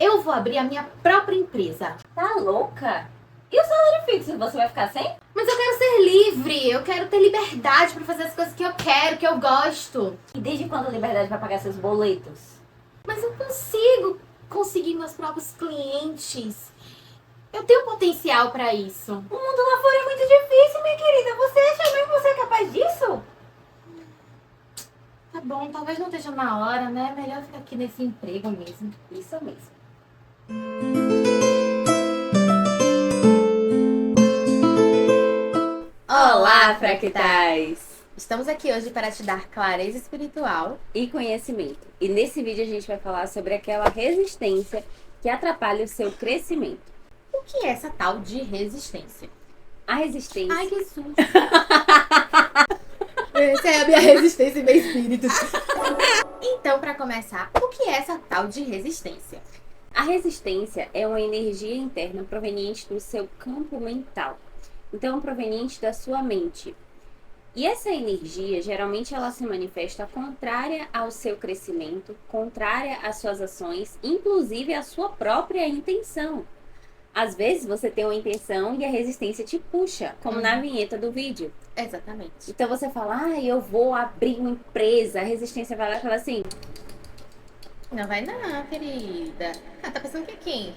Eu vou abrir a minha própria empresa. Tá louca? E o salário fixo, você vai ficar sem? Mas eu quero ser livre, eu quero ter liberdade pra fazer as coisas que eu quero, que eu gosto. E desde quando a liberdade vai pagar seus boletos? Mas eu consigo conseguir meus próprios clientes. Eu tenho potencial pra isso. O mundo lá fora é muito difícil, minha querida. Você acha mesmo que você é capaz disso? Tá bom, talvez não esteja na hora, né? Melhor ficar aqui nesse emprego mesmo. Isso mesmo. Olá, fractais! Estamos aqui hoje para te dar clareza espiritual E conhecimento. E nesse vídeo a gente vai falar sobre aquela resistência que atrapalha o seu crescimento. O que é essa tal de resistência? A resistência... Ai, que susto! Essa é a minha resistência, meu espírito. Então, para começar, o que é essa tal de resistência? A resistência é uma energia interna proveniente do seu campo mental. Então, proveniente da sua mente. E essa energia, geralmente, ela se manifesta contrária ao seu crescimento, contrária às suas ações, inclusive à sua própria intenção. Às vezes, você tem uma intenção e a resistência te puxa, como na vinheta do vídeo. Exatamente. Então, você fala, eu vou abrir uma empresa. A resistência vai lá e fala assim... Não vai não, querida. Tá pensando que é quem?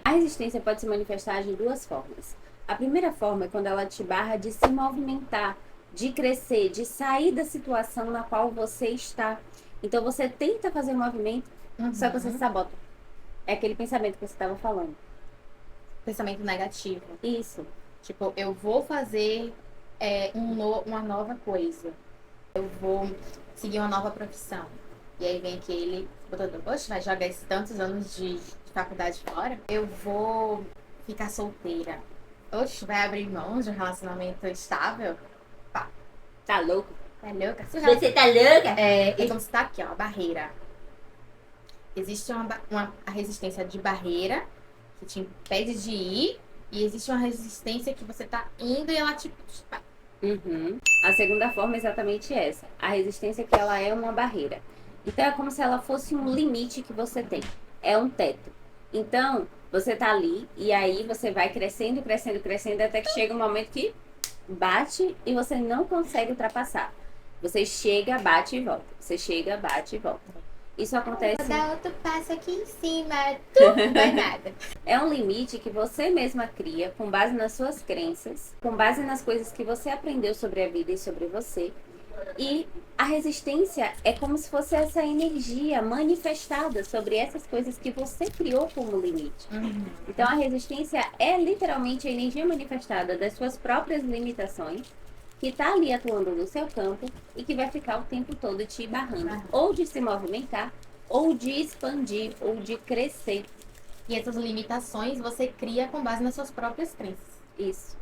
A resistência pode se manifestar de duas formas. A primeira forma é quando ela te barra de se movimentar, de crescer, de sair da situação na qual você está. Então você tenta fazer um movimento, só que você se sabota. É aquele pensamento que você estava falando. Pensamento negativo. Isso. Tipo, eu vou fazer uma nova coisa. Eu vou seguir uma nova profissão. E aí vem aquele... Poxa, vai jogar esses tantos anos de faculdade fora? Eu vou ficar solteira. Oxe, vai abrir mão de um relacionamento estável? Tá louco? Tá louca? Você tá louca? Então você tá aqui, ó, a barreira. Existe a resistência de barreira, que te impede de ir, e existe uma resistência que você tá indo e ela te puxa. A segunda forma é exatamente essa. A resistência que ela é uma barreira. Então é como se ela fosse um limite que você tem. É um teto. Então, você tá ali e aí você vai crescendo, crescendo, crescendo até que chega um momento que bate e você não consegue ultrapassar. Você chega, bate e volta. Você chega, bate e volta. Isso acontece... Vou dar outro passo aqui em cima. Não vai nada. É um limite que você mesma cria com base nas suas crenças, com base nas coisas que você aprendeu sobre a vida e sobre você. E a resistência é como se fosse essa energia manifestada sobre essas coisas que você criou como limite. Então a resistência é literalmente a energia manifestada das suas próprias limitações, que está ali atuando no seu campo e que vai ficar o tempo todo te barrando, ou de se movimentar, ou de expandir, ou de crescer. E essas limitações você cria com base nas suas próprias crenças. Isso.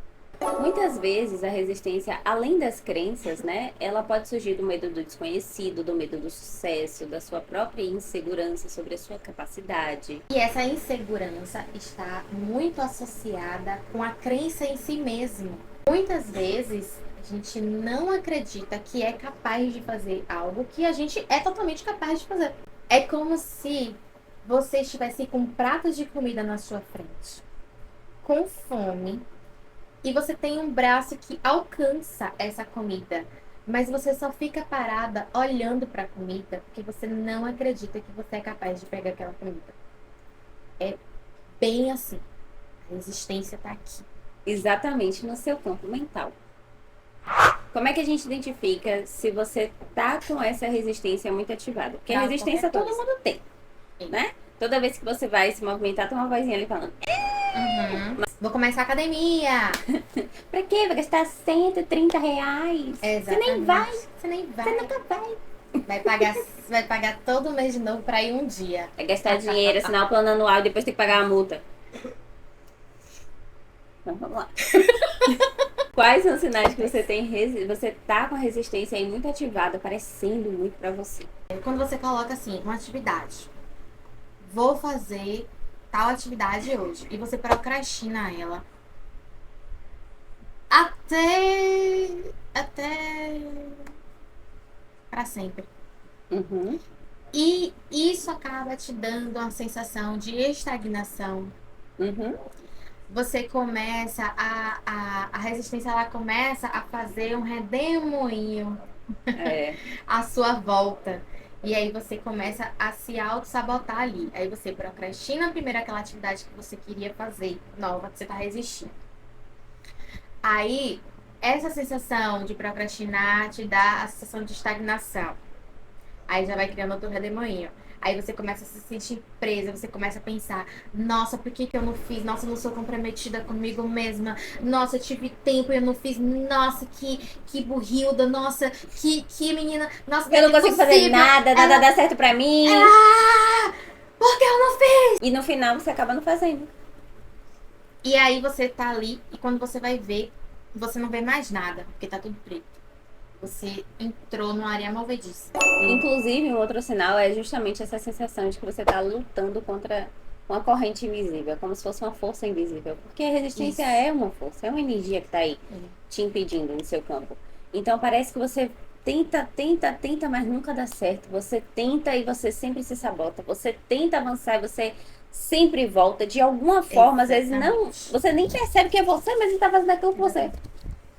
Muitas vezes a resistência, além das crenças, né, ela pode surgir do medo do desconhecido, do medo do sucesso, da sua própria insegurança sobre a sua capacidade. E essa insegurança está muito associada com a crença em si mesmo. Muitas vezes a gente não acredita que é capaz de fazer algo que a gente é totalmente capaz de fazer. É como se você estivesse com pratos de comida na sua frente, com fome, e você tem um braço que alcança essa comida, mas você só fica parada olhando para a comida porque você não acredita que você é capaz de pegar aquela comida. É bem assim. A resistência está aqui. Exatamente no seu campo mental. Como é que a gente identifica se você tá com essa resistência muito ativada? Porque a resistência todo mundo tem, né? Toda vez que você vai se movimentar, tem uma vozinha ali falando... Vou começar a academia. Pra quê? Vai gastar R$130. Exatamente. Você nem vai. Você nem vai. Você nunca vai. Vai pagar todo mês de novo pra ir um dia. É gastar dinheiro, assinar o plano anual e depois tem que pagar a multa. Então, vamos lá. Quais são os sinais que você tem você tá com a resistência aí muito ativada, aparecendo muito pra você? Quando você coloca assim, uma atividade. Vou fazer tal atividade hoje. E você procrastina ela. Até... pra sempre. E isso acaba te dando uma sensação de estagnação. Uhum. Você começa a resistência, ela começa a fazer um redemoinho É. à sua volta. E aí você começa a se auto-sabotar ali. Aí você procrastina primeiro aquela atividade que você queria fazer, nova, que você tá resistindo. Aí, essa sensação de procrastinar te dá a sensação de estagnação. Aí já vai criando outro redemoinho. Aí você começa a se sentir presa, você começa a pensar, nossa, por que eu não fiz? Nossa, eu não sou comprometida comigo mesma. Nossa, eu tive tempo e eu não fiz. Nossa, que burrilda. Nossa, que menina. Nossa, Eu não não é consigo fazer possível. nada, nada dá certo pra mim. Por que eu não fiz? E no final você acaba não fazendo. E aí você tá ali e quando você vai ver, você não vê mais nada, porque tá tudo preto. Você entrou numa área movediça. Inclusive, um outro sinal é justamente essa sensação de que você está lutando contra uma corrente invisível, como se fosse uma força invisível. Porque a resistência Isso. é uma força, é uma energia que está aí te impedindo no seu campo. Então parece que você tenta, mas nunca dá certo. Você tenta e você sempre se sabota. Você tenta avançar e você sempre volta. De alguma forma, às vezes não, Exatamente. você nem percebe que é você, mas está fazendo aquilo com você.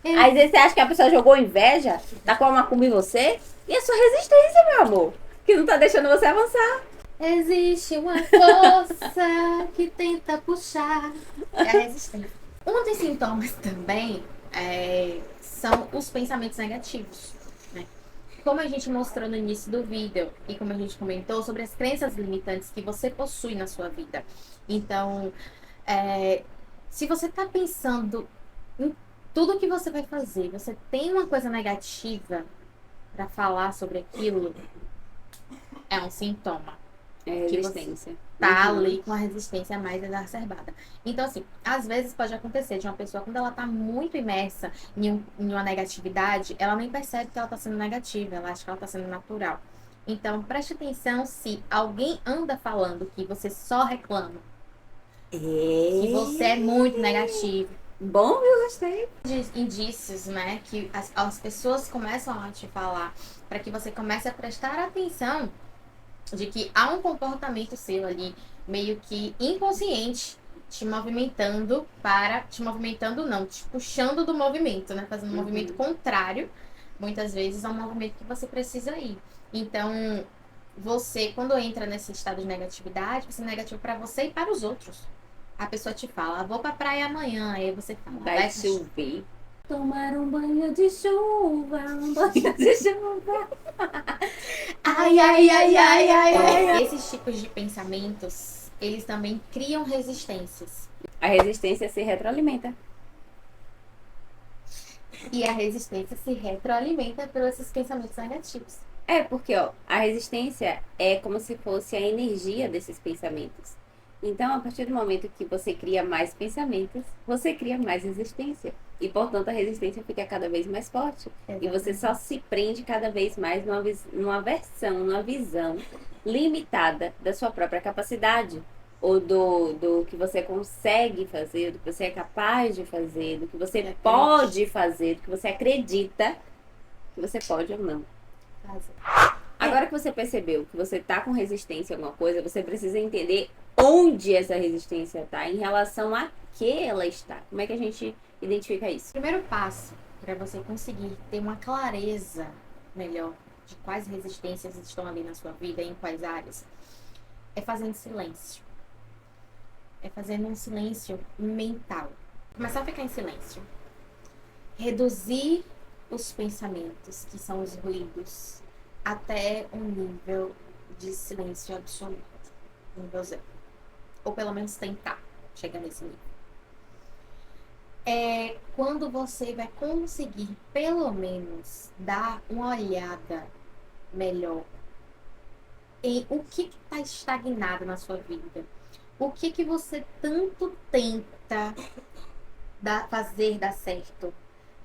É. Às vezes você acha que a pessoa jogou inveja, tá com uma macumba em você, e é sua resistência, meu amor, que não tá deixando você avançar. Existe uma força que tenta puxar. É a resistência. Um dos sintomas também são os pensamentos negativos. Né? Como a gente mostrou no início do vídeo e como a gente comentou sobre as crenças limitantes que você possui na sua vida. Então, se você está pensando em tudo que você vai fazer, você tem uma coisa negativa para falar sobre aquilo, é um sintoma. É Que resistência. tá ali com a resistência mais exacerbada. Então, assim, às vezes pode acontecer de uma pessoa, quando ela tá muito imersa em uma negatividade, ela nem percebe que ela tá sendo negativa, ela acha que ela tá sendo natural. Então, preste atenção se alguém anda falando que você só reclama, que você é muito negativo. Bom, eu gostei. Indícios, né, que as pessoas começam a te falar para que você comece a prestar atenção de que há um comportamento seu ali, meio que inconsciente, te movimentando não, te puxando do movimento, né? Fazendo um movimento contrário, muitas vezes, ao movimento que você precisa ir. Então, você, quando entra nesse estado de negatividade, você é negativo para você e para os outros. A pessoa te fala, vou pra praia amanhã, aí você fala, Vai chover. Tomar um banho de chuva, um banho de chuva. ai, ai, ai, ai, ai, ai. Esses tipos de pensamentos, eles também criam resistências. A resistência se retroalimenta. E a resistência se retroalimenta pelos esses pensamentos negativos. É, porque ó, a resistência é como se fosse a energia desses pensamentos. Então, a partir do momento que você cria mais pensamentos, você cria mais resistência. E, portanto, a resistência fica cada vez mais forte. Exatamente. E você só se prende cada vez mais numa versão, numa visão limitada da sua própria capacidade. Ou do que você consegue fazer, do que você é capaz de fazer, do que você pode fazer, do que você acredita que você pode ou não. Agora que você percebeu que você está com resistência a alguma coisa, você precisa entender onde essa resistência está, em relação a que ela está. Como é que a gente identifica isso? O primeiro passo para você conseguir ter uma clareza melhor de quais resistências estão ali na sua vida e em quais áreas, é fazendo silêncio. É fazendo um silêncio mental. Começar a ficar em silêncio. Reduzir os pensamentos, que são os ruídos, até um nível de silêncio absoluto. Nível zero. Ou pelo menos tentar chegar nesse nível. É quando você vai conseguir, pelo menos, dar uma olhada melhor em o que está estagnado na sua vida. O que você tanto tenta fazer dar certo,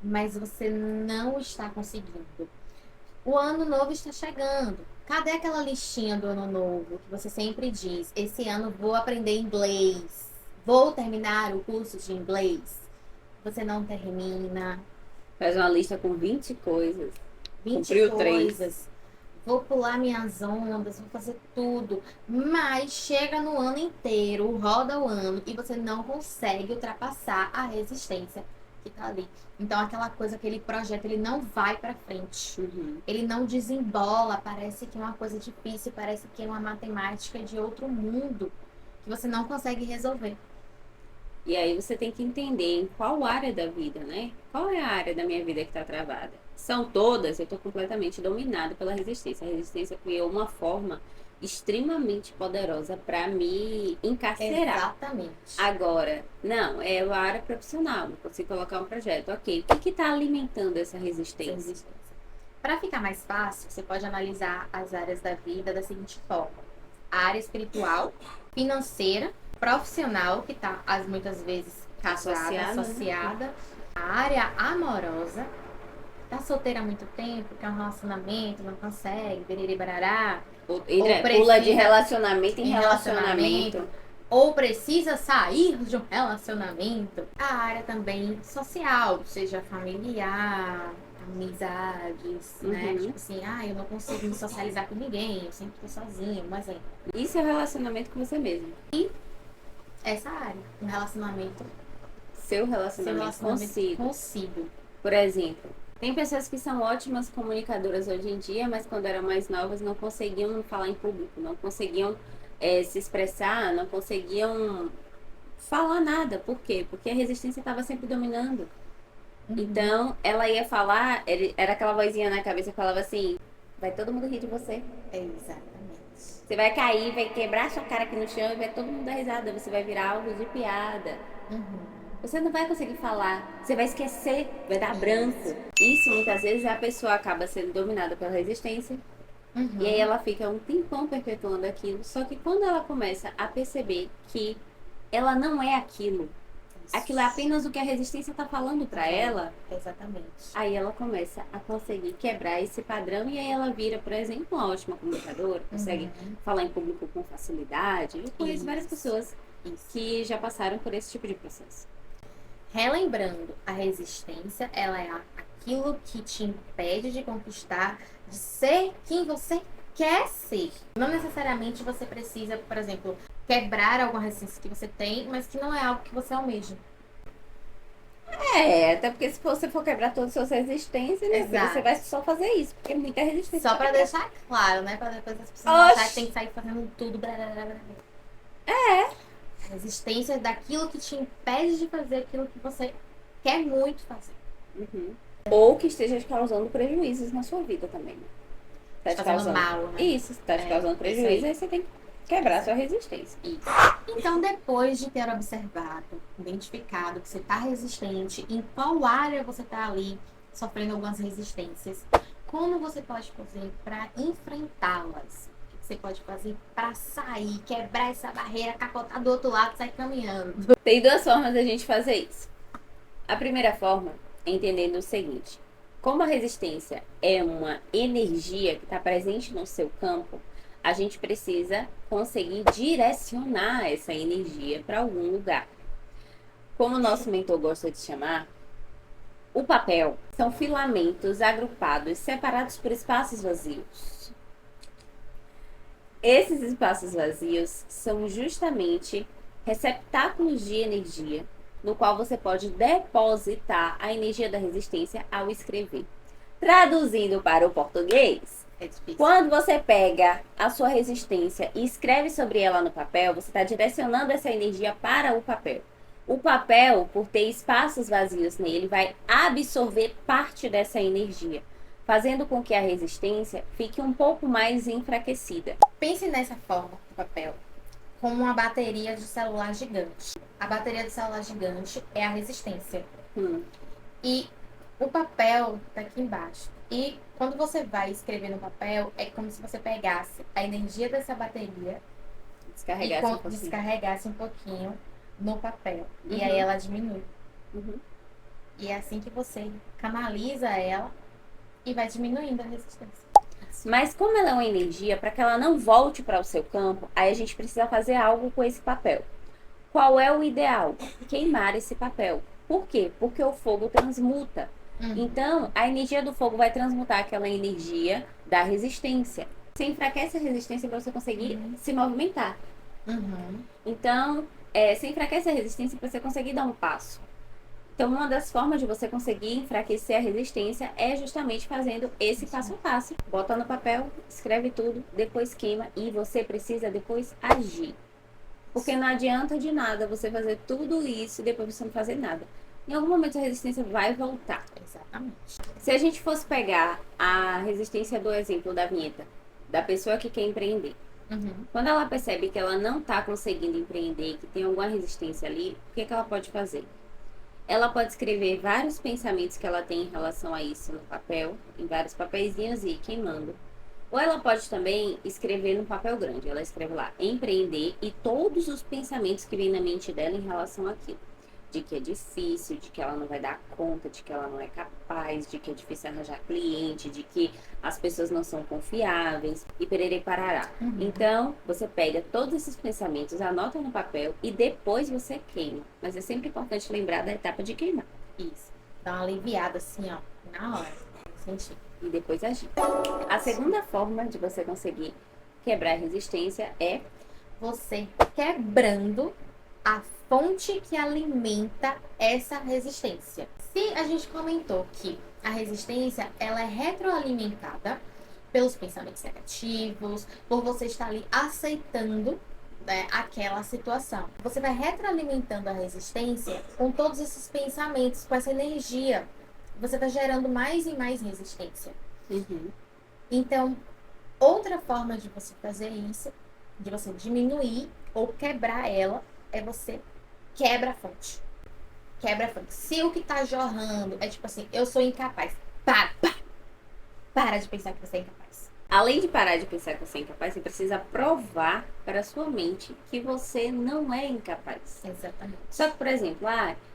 mas você não está conseguindo. O ano novo está chegando. Cadê aquela listinha do ano novo que você sempre diz? Esse ano vou aprender inglês. Vou terminar o curso de inglês. Você não termina. Faz uma lista com 20 coisas. 20 Cumpriu coisas. 3. vou pular minhas ondas, vou fazer tudo. Mas chega no ano inteiro, roda o ano e você não consegue ultrapassar a resistência que tá ali. Então aquela coisa, aquele projeto, ele não vai pra frente. Ele não desembola, parece que é uma coisa difícil, parece que é uma matemática de outro mundo que você não consegue resolver. E aí você tem que entender em qual área da vida, né? Qual é a área da minha vida que está travada? São todas, eu estou completamente dominada pela resistência. A resistência criou uma forma extremamente poderosa para me encarcerar. Exatamente. Agora, não, é a área profissional, não consigo colocar um projeto. Ok, o que está alimentando essa resistência? Para ficar mais fácil, você pode analisar as áreas da vida da seguinte forma: a área espiritual, financeira, profissional, que está muitas vezes casada, associada, a área amorosa, tá solteira há muito tempo, quer um relacionamento, não consegue, beriri barará, Pula de relacionamento em relacionamento. Ou precisa sair de um relacionamento. A área também social, seja familiar, amizades, né? Tipo assim, eu não consigo me socializar com ninguém, eu sempre tô sozinha, um exemplo. Isso é o relacionamento com você mesmo. E essa área, um relacionamento. Seu relacionamento consigo. Por exemplo, tem pessoas que são ótimas comunicadoras hoje em dia, mas quando eram mais novas não conseguiam falar em público, não conseguiam se expressar, não conseguiam falar nada. Por quê? Porque a resistência estava sempre dominando. Então, ela ia falar, era aquela vozinha na cabeça que falava assim: vai todo mundo rir de você. Exatamente. Você vai cair, vai quebrar sua cara aqui no chão e vai todo mundo dar risada. Você vai virar alvo de piada. Você não vai conseguir falar. Você vai esquecer, vai dar branco. Isso, muitas vezes, a pessoa acaba sendo dominada pela resistência. E aí ela fica um tempão perpetuando aquilo. Só que quando ela começa a perceber que ela não é aquilo, aquilo é apenas o que a resistência está falando para ela. Exatamente. Aí ela começa a conseguir quebrar esse padrão e aí ela vira, por exemplo, uma ótima comunicadora, consegue falar em público com facilidade. Eu conheço várias pessoas que já passaram por esse tipo de processo. Relembrando, a resistência, ela é aquilo que te impede de conquistar, de ser quem você quer ser. Não necessariamente você precisa, por exemplo, quebrar alguma resistência que você tem, mas que não é algo que você almeja. Até porque se você for quebrar todas as suas resistências, né, você vai só fazer isso, porque muita resistência. Só pra deixar claro, né? Pra depois as pessoas acharem que tem que sair fazendo tudo. Blá, blá, blá, blá. Resistência daquilo que te impede de fazer aquilo que você quer muito fazer. Ou que esteja te causando prejuízos na sua vida também. Tá te causando mal, né? Isso, tá te causando prejuízo, aí você tem que quebrar a sua resistência. Isso. Então, depois de ter observado, identificado que você tá resistente, em qual área você tá ali sofrendo algumas resistências, como você pode fazer para enfrentá-las? Você pode fazer para sair, quebrar essa barreira, capotar do outro lado e sair caminhando. Tem duas formas da gente fazer isso. A primeira forma é entendendo o seguinte: como a resistência é uma energia que está presente no seu campo, a gente precisa conseguir direcionar essa energia para algum lugar. Como o nosso mentor gosta de chamar, o papel são filamentos agrupados, separados por espaços vazios. Esses espaços vazios são justamente receptáculos de energia, no qual você pode depositar a energia da resistência ao escrever. Traduzindo para o português, quando você pega a sua resistência e escreve sobre ela no papel, você está direcionando essa energia para o papel. O papel, por ter espaços vazios nele, vai absorver parte dessa energia, fazendo com que a resistência fique um pouco mais enfraquecida. Pense nessa forma do papel, como uma bateria de celular gigante. A bateria do celular gigante é a resistência. E o papel tá aqui embaixo. E quando você vai escrever no papel, é como se você pegasse a energia dessa bateria e descarregasse um pouquinho no papel. E aí ela diminui. E é assim que você canaliza ela e vai diminuindo a resistência. Mas como ela é uma energia, para que ela não volte para o seu campo, aí a gente precisa fazer algo com esse papel. Qual é o ideal? Queimar esse papel. Por quê? Porque o fogo transmuta. Então, a energia do fogo vai transmutar aquela energia da resistência. Você enfraquece a resistência para você conseguir se movimentar. Então, você enfraquece a resistência para você conseguir dar um passo. Então, uma das formas de você conseguir enfraquecer a resistência é justamente fazendo esse passo a passo. Bota no papel, escreve tudo, depois queima e você precisa depois agir. Porque não adianta de nada você fazer tudo isso e depois você não fazer nada. Em algum momento a resistência vai voltar. Exatamente. Se a gente fosse pegar a resistência do exemplo da vinheta, da pessoa que quer empreender. Quando ela percebe que ela não está conseguindo empreender, que tem alguma resistência ali, o que ela pode fazer? Ela pode escrever vários pensamentos que ela tem em relação a isso no papel, em vários papeizinhos e ir queimando. Ou ela pode também escrever no papel grande. Ela escreve lá, empreender, e todos os pensamentos que vêm na mente dela em relação àquilo. De que é difícil, de que ela não vai dar conta, de que ela não é capaz, de que é difícil arranjar cliente, de que as pessoas não são confiáveis e pererê parará. Então, você pega todos esses pensamentos, anota no papel e depois você queima. Mas é sempre importante lembrar da etapa de queimar. Isso. Dá uma aliviada assim, ó, na hora. Sentir. E depois agir. A segunda forma de você conseguir quebrar a resistência é você quebrando a fonte que alimenta essa resistência. Se a gente comentou que a resistência ela é retroalimentada pelos pensamentos negativos, por você estar ali aceitando, né, aquela situação. Você vai retroalimentando a resistência com todos esses pensamentos, com essa energia. Você vai gerando mais e mais resistência. Então, outra forma de você fazer isso, de você diminuir ou quebrar ela, é você quebra a fonte. Quebra a fonte. Se o que tá jorrando é tipo assim, eu sou incapaz. Para de pensar que você é incapaz. Além de parar de pensar que você é incapaz, você precisa provar para a sua mente que você não é incapaz. Exatamente. Só que, por exemplo,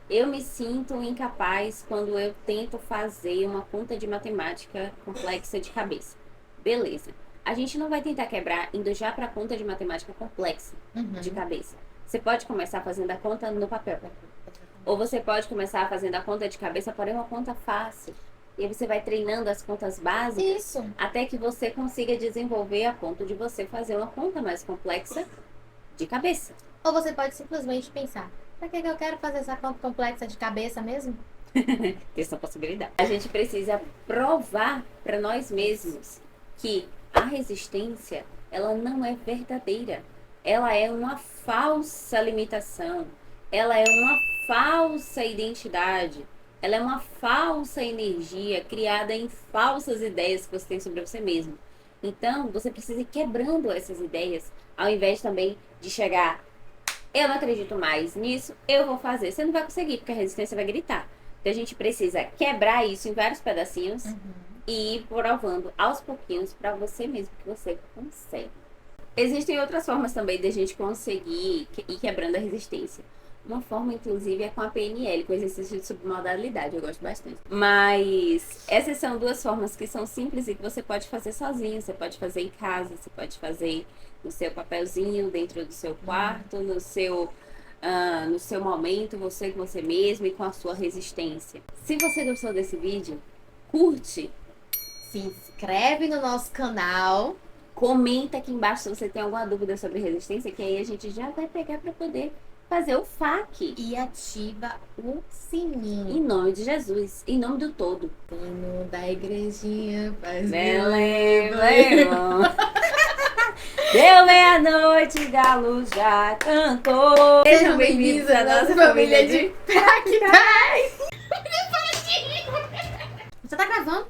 eu me sinto incapaz quando eu tento fazer uma conta de matemática complexa de cabeça. Beleza. A gente não vai tentar quebrar indo já para a conta de matemática complexa de cabeça. Você pode começar fazendo a conta no papel. Ou você pode começar fazendo a conta de cabeça, porém uma conta fácil. E aí você vai treinando as contas básicas até que você consiga desenvolver a ponto de você fazer uma conta mais complexa de cabeça. Ou você pode simplesmente pensar, pra que eu quero fazer essa conta complexa de cabeça mesmo? Tem essa possibilidade. A gente precisa provar para nós mesmos que a resistência, ela não é verdadeira. Ela é uma falsa limitação. Ela é uma falsa identidade. Ela é uma falsa energia criada em falsas ideias que você tem sobre você mesmo. Então, você precisa ir quebrando essas ideias, ao invés também de chegar, eu não acredito mais nisso, eu vou fazer. Você não vai conseguir, porque a resistência vai gritar. Então, a gente precisa quebrar isso em vários pedacinhos e ir provando aos pouquinhos para você mesmo que você consegue. Existem outras formas também de a gente conseguir ir quebrando a resistência. Uma forma, inclusive, é com a PNL, com o exercício de submodalidade. Eu gosto bastante. Mas essas são duas formas que são simples e que você pode fazer sozinho. Você pode fazer em casa, você pode fazer no seu papelzinho, dentro do seu quarto, no seu momento, você com você mesmo e com a sua resistência. Se você gostou desse vídeo, curte. Se inscreve no nosso canal. Comenta aqui embaixo se você tem alguma dúvida sobre resistência, que aí a gente já vai pegar para poder fazer o FAQ. E ativa o sininho. Em nome de Jesus. Em nome do todo. Sino da igrejinha faz Belém. Deu meia-noite, galo já cantou. Sejam bem-vindos à nossa família de Fractais. Você tá gravando?